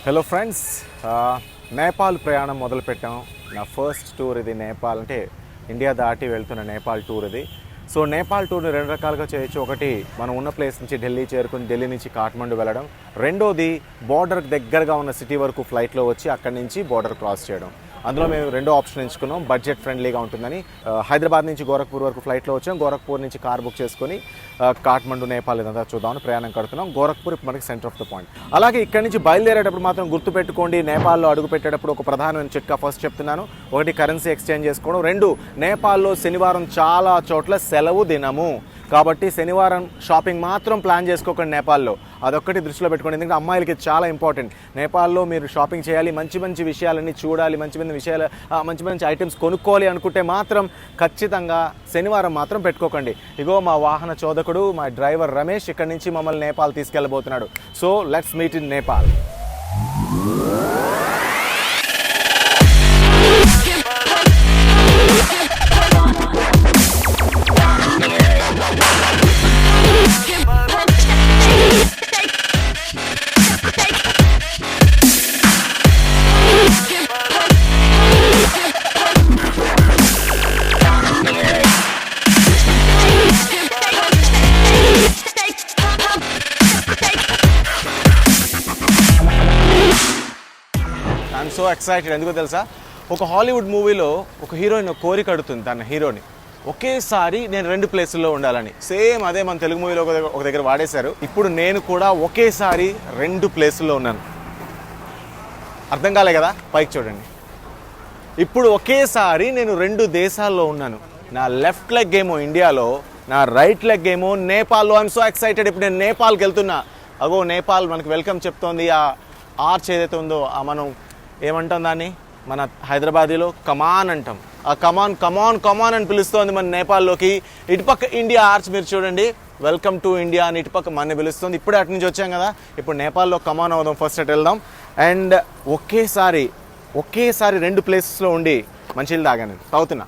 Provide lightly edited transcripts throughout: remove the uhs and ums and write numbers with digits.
Hello friends, Nepal ప్రయాణం మొదలుపెట్టాం. నా ఫస్ట్ టూర్ ఇది. నేపాల్ అంటే ఇండియా దాటి వెళ్తున్న నేపాల్ టూర్ ఇది. సో నేపాల్ టూర్ని రెండు రకాలుగా చేయొచ్చు. ఒకటి మనం ఉన్న ప్లేస్ నుంచి ఢిల్లీ చేరుకుని ఢిల్లీ నుంచి కాఠ్మండు వెళ్ళడం. రెండోది బోర్డర్కి దగ్గరగా ఉన్న సిటీ వరకు ఫ్లైట్లో వచ్చి అక్కడి నుంచి బోర్డర్ క్రాస్ చేయడం. అందులో మేము రెండో ఆప్షన్ ఎంచుకున్నాం. బడ్జెట్ ఫ్రెండ్లీగా ఉంటుందని హైదరాబాద్ నుంచి గోరఖ్పూర్ వరకు ఫ్లైట్లో వచ్చాం. గోరఖ్పూర్ నుంచి కార్ బుక్ చేసుకొని కాఠ్మండు, నేపాల్ ఇదంతా చూద్దామని ప్రయాణం కడుతున్నాం. గోరఖ్పూర్ ఇప్పుడు మనకి సెంటర్ ఆఫ్ ద పాయింట్. అలాగే ఇక్కడి నుంచి బయలుదేరేటప్పుడు మాత్రం గుర్తుపెట్టుకోండి, నేపాల్లో అడుగు పెట్టేటప్పుడు ఒక ప్రధానమైన చిట్కా ఫస్ట్ చెప్తున్నాను. ఒకటి, కరెన్సీ ఎక్స్చేంజ్ చేసుకోవడం. రెండు, నేపాల్లో శనివారం చాలా చోట్ల సెలవు దినము కాబట్టి శనివారం షాపింగ్ మాత్రం ప్లాన్ చేసుకోకండి నేపాల్లో. అదొక్కటి దృష్టిలో పెట్టుకోండి, ఎందుకంటే అమ్మాయిలకి చాలా ఇంపార్టెంట్. నేపాల్లో మీరు షాపింగ్ చేయాలి, మంచి మంచి విషయాలన్నీ చూడాలి, మంచి మంచి ఐటమ్స్ కొనుక్కోవాలి అనుకుంటే మాత్రం ఖచ్చితంగా శనివారం మాత్రం పెట్టుకోకండి. ఇగో మా వాహన చోదకుడు, మా డ్రైవర్ రమేష్ ఇక్కడి నుంచి మమ్మల్ని నేపాల్ తీసుకెళ్ళబోతున్నాడు. So let's meet in Nepal. So excited. ఎందుకో తెలుసా, ఒక హాలీవుడ్ మూవీలో ఒక హీరోయిన్ కోరిక అడుగుతుంది తన హీరోని, ఒకేసారి నేను రెండు ప్లేసుల్లో ఉండాలని. సేమ్ అదే మన తెలుగు మూవీలో ఒక దగ్గర వాడేశారు. ఇప్పుడు నేను కూడా ఒకేసారి రెండు ప్లేసుల్లో ఉన్నాను. అర్థం కాలే కదా? పైకి చూడండి. ఇప్పుడు ఒకేసారి నేను రెండు దేశాల్లో ఉన్నాను. నా లెఫ్ట్ లెగ్ ఏమో ఇండియాలో, నా రైట్ లెగ్ ఏమో నేపాల్లో. I'm so excited. ఇప్పుడు నేను నేపాల్కి వెళ్తున్నా. అగో నేపాల్ మనకు వెల్కమ్ చెప్తోంది. ఆ ఆర్చ్ ఏదైతే ఉందో, మనం ఏమంటాం దాన్ని, మన హైదరాబాదీలో కమాన్ అంటాం. ఆ కమాన్ అని పిలుస్తోంది మన నేపాల్లోకి. ఇటుపక్క ఇండియా ఆర్చ్ మీరు చూడండి, వెల్కమ్ టు ఇండియా అని ఇటుపక్క మన పిలుస్తుంది. ఇప్పుడే అటు నుంచి వచ్చాం కదా, ఇప్పుడు నేపాల్లో కమాన్ అవుదాం. ఫస్ట్ అటు వెళ్దాం. అండ్ ఒకేసారి రెండు ప్లేసెస్లో ఉండి మంచిలు తాగాను, తాగుతున్నా.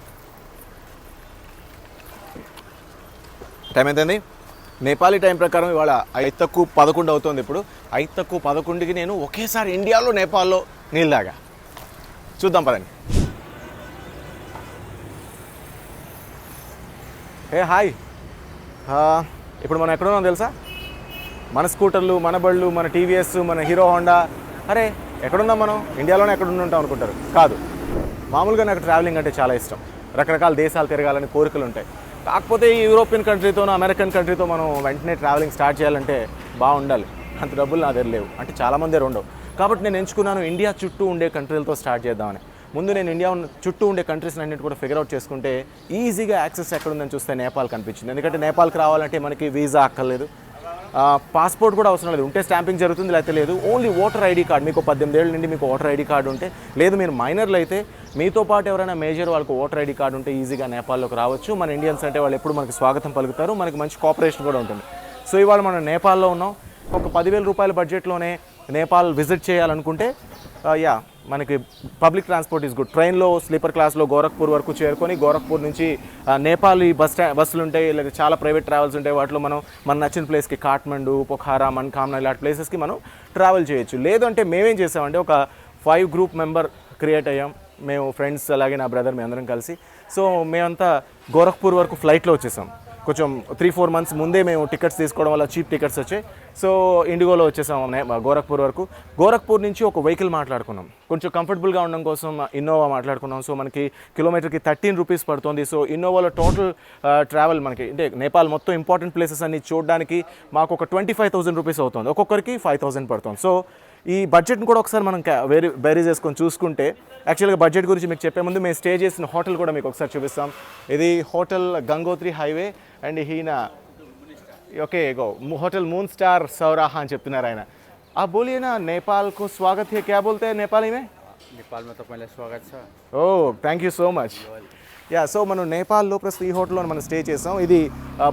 టైం ఎంతండి? నేపాలీ టైం ప్రకారం ఇవాళ 5:11 అవుతుంది. ఇప్పుడు 5:11కి నేను ఒకేసారి ఇండియాలో, నేపాల్లో నీళ్ళు తాగా. చూద్దాం పదండి. హాయ్. ఇప్పుడు మనం ఎక్కడ ఉన్నాం తెలుసా? మన స్కూటర్లు, మన బళ్ళు, మన టీవీఎస్, మన హీరో హోండా. అరే ఎక్కడున్నాం మనం? ఇండియాలోనే ఎక్కడ ఉంటాం అనుకుంటారు. కాదు, మామూలుగా నాకు ట్రావెలింగ్ అంటే చాలా ఇష్టం. రకరకాల దేశాలు తిరగాలని కోరికలు ఉంటాయి. కాకపోతే ఈ యూరోపియన్ కంట్రీతోనో అమెరికన్ కంట్రీతో మనం వెంటనే ట్రావెలింగ్ స్టార్ట్ చేయాలంటే బాగుండాలి. అంత డబ్బులు నా దగ్గర లేవు, అంటే చాలామంది దగ్గర ఉండవు. కాబట్టి నేను ఎంచుకున్నాను ఇండియా చుట్టూ ఉండే కంట్రీలతో స్టార్ట్ చేద్దామని. ముందు నేను ఇండియా చుట్టూ ఉండే కంట్రీస్ అన్నింటి కూడా ఫిగర్ అవుట్ చేసుకుంటే ఈజీగా యాక్సెస్ ఎక్కడుందని చూస్తే నేపాల్ కనిపించింది. ఎందుకంటే నేపాల్కి రావాలంటే మనకి వీసా అక్కర్లేదు, పాస్పోర్ట్ కూడా అవసరం లేదు. ఉంటే స్టాంపింగ్ జరుగుతుంది, లేకపోతే లేదు. Only voter ID card. మీకు 18 ఏళ్ళ నుండి మీకు ఓటర్ ఐడి కార్డు ఉంటే, లేదు మీరు మైనర్లు అయితే మీతో పాటు ఎవరైనా మేజర్ వాళ్ళకి ఓటర్ ఐడి కార్డు ఉంటే ఈజీగా నేపాల్లోకి రావచ్చు. మన ఇండియన్స్ అంటే వాళ్ళు ఎప్పుడు మనకి స్వాగతం పలుకుతారు, మనకి మంచి కోఆపరేషన్ కూడా ఉంటుంది. సో ఇవాళ మనం నేపాల్లో ఉన్నాం. ఒక 10,000 రూపాయల బడ్జెట్లోనే నేపాల్ విజిట్ చేయాలనుకుంటే మనకి పబ్లిక్ ట్రాన్స్పోర్ట్ ఈజ్ గుడ్. ట్రైన్లో స్లీపర్ క్లాస్లో గోరఖ్పూర్ వరకు చేరుకొని, గోరఖ్పూర్ నుంచి నేపాల్ బస్సులు ఉంటాయి, లేదా చాలా ప్రైవేట్ ట్రావెల్స్ ఉంటాయి. వాటిలో మన నచ్చిన ప్లేస్కి కాఠ్మండు, పొఖారా, మన్కామ్నా ఇలాంటి ప్లేసెస్కి మనం ట్రావెల్ చేయొచ్చు. లేదంటే మేమేం చేసామంటే ఒక 5 గ్రూప్ మెంబర్ క్రియేట్ అయ్యాం. మేము ఫ్రెండ్స్, అలాగే నా బ్రదర్, మేము అందరం కలిసి. సో మేమంతా గోరఖ్పూర్ వరకు ఫ్లైట్లో వచ్చేసాం. కొంచెం 3-4 మంత్స్ ముందే మేము టికెట్స్ తీసుకోవడం వల్ల చీప్ టికెట్స్ వచ్చాయి. సో ఇండిగోలో వచ్చేసాం గోరఖ్పూర్ వరకు. గోరఖ్పూర్ నుంచి ఒక వెహికల్ మాట్లాడుకున్నాం, కొంచెం కంఫర్టబుల్గా ఉండడం కోసం ఇన్నోవా మాట్లాడుకున్నాం. సో మనకి కిలోమీటర్కి 13 రూపీస్ పడుతుంది. సో ఇన్నోవాలో టోటల్ ట్రావెల్ మనకి అంటే నేపాల్ మొత్తం ఇంపార్టెంట్ ప్లేసెస్ అన్ని చూడడానికి మాకు ఒక 25,000 రూపీస్ అవుతుంది, ఒక్కొక్కరికి 5,000 పడుతుంది. సో ఈ బడ్జెట్ని కూడా ఒకసారి మనం బేరీ చేసుకొని చూసుకుంటే, యాక్చువల్గా బడ్జెట్ గురించి మీకు చెప్పే ముందు మేము స్టే చేసిన హోటల్ కూడా మీకు ఒకసారి చూపిస్తాం. ఇది హోటల్ గంగోత్రి హైవే అండ్ ఈయన okay go hotel moon star Sauraha అని చెప్తున్నారు ఆయన. आप बोलिए ना, नेपाल को स्वागत है, क्या बोलते हैं नेपाली में? नेपाल में तो पहले स्वागत छ. Oh thank you so much. Yeah, so మనం నేపాల్లో ప్రస్తుతం ఈ హోటల్లో మనం స్టే చేసాం. ఇది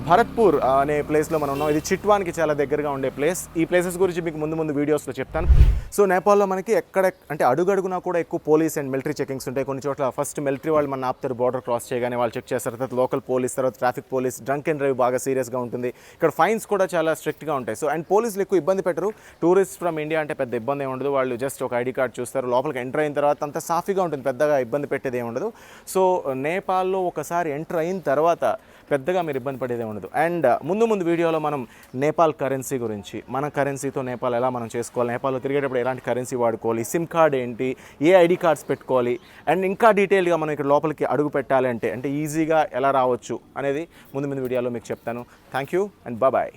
భరత్పూర్ అనే ప్లేస్లో మనం ఉన్నాం. ఇది చిట్వాన్కి చాలా దగ్గరగా ఉండే ప్లేస్. ఈ ప్లేసెస్ గురించి మీకు ముందు వీడియోస్లో చెప్తాను. సో నేపాల్లో మనకి ఎక్కడ అంటే అడుగడుగునా కూడా ఎక్కువ పోలీస్ అండ్ మిలిటరీ చెకింగ్స్ ఉంటాయి. కొన్ని చోట్ల ఫస్ట్ మిలిటరీ వాళ్ళు మన ఆపుతారు, బార్డర్ క్రాస్ చేయగానే వాళ్ళు చెక్ చేస్తారు. తర్వాత లోకల్ పోలీస్, తర్వాత traffic police. Drunk and drive బాగా సీరియస్గా ఉంటుంది. ఇక్కడ ఫైన్స్ కూడా చాలా స్ట్రిక్ట్గా ఉంటాయి. సో అండ్ పోలీసులు ఎక్కువ ఇబ్బంది పెట్టరు. టూరిస్ట్ ఫ్రమ్ ఇండియా అంటే పెద్ద ఇబ్బంది ఏమి ఉండదు. వాళ్ళు జస్ట్ ఒక ఐడి కార్డ్ చూస్తారు, లోపలికి ఎంటర్ అయిన తర్వాత అంతా సాఫీగా ఉంటుంది, పెద్దగా ఇబ్బంది పెట్టేది ఏమి ఉండదు. సో నేపాల్లో ఒకసారి ఎంటర్ అయిన తర్వాత పెద్దగా మీరు ఇబ్బంది పడేదే ఉండదు. అండ్ ముందు వీడియోలో మనం నేపాల్ కరెన్సీ గురించి, మన కరెన్సీతో నేపాల్ ఎలా మనం చేసుకోవాలి, నేపాల్లో తిరిగేటప్పుడు ఎలాంటి కరెన్సీ వాడుకోవాలి, సిమ్ కార్డ్ ఏంటి, ఏ ఐడి కార్డ్స్ పెట్టుకోవాలి, అండ్ ఇంకా డీటెయిల్గా మనం ఇక్కడ లోపలికి అడుగు పెట్టాలి అంటే ఈజీగా ఎలా రావచ్చు అనేది ముందు వీడియోలో మీకు చెప్తాను. Thank you and bye.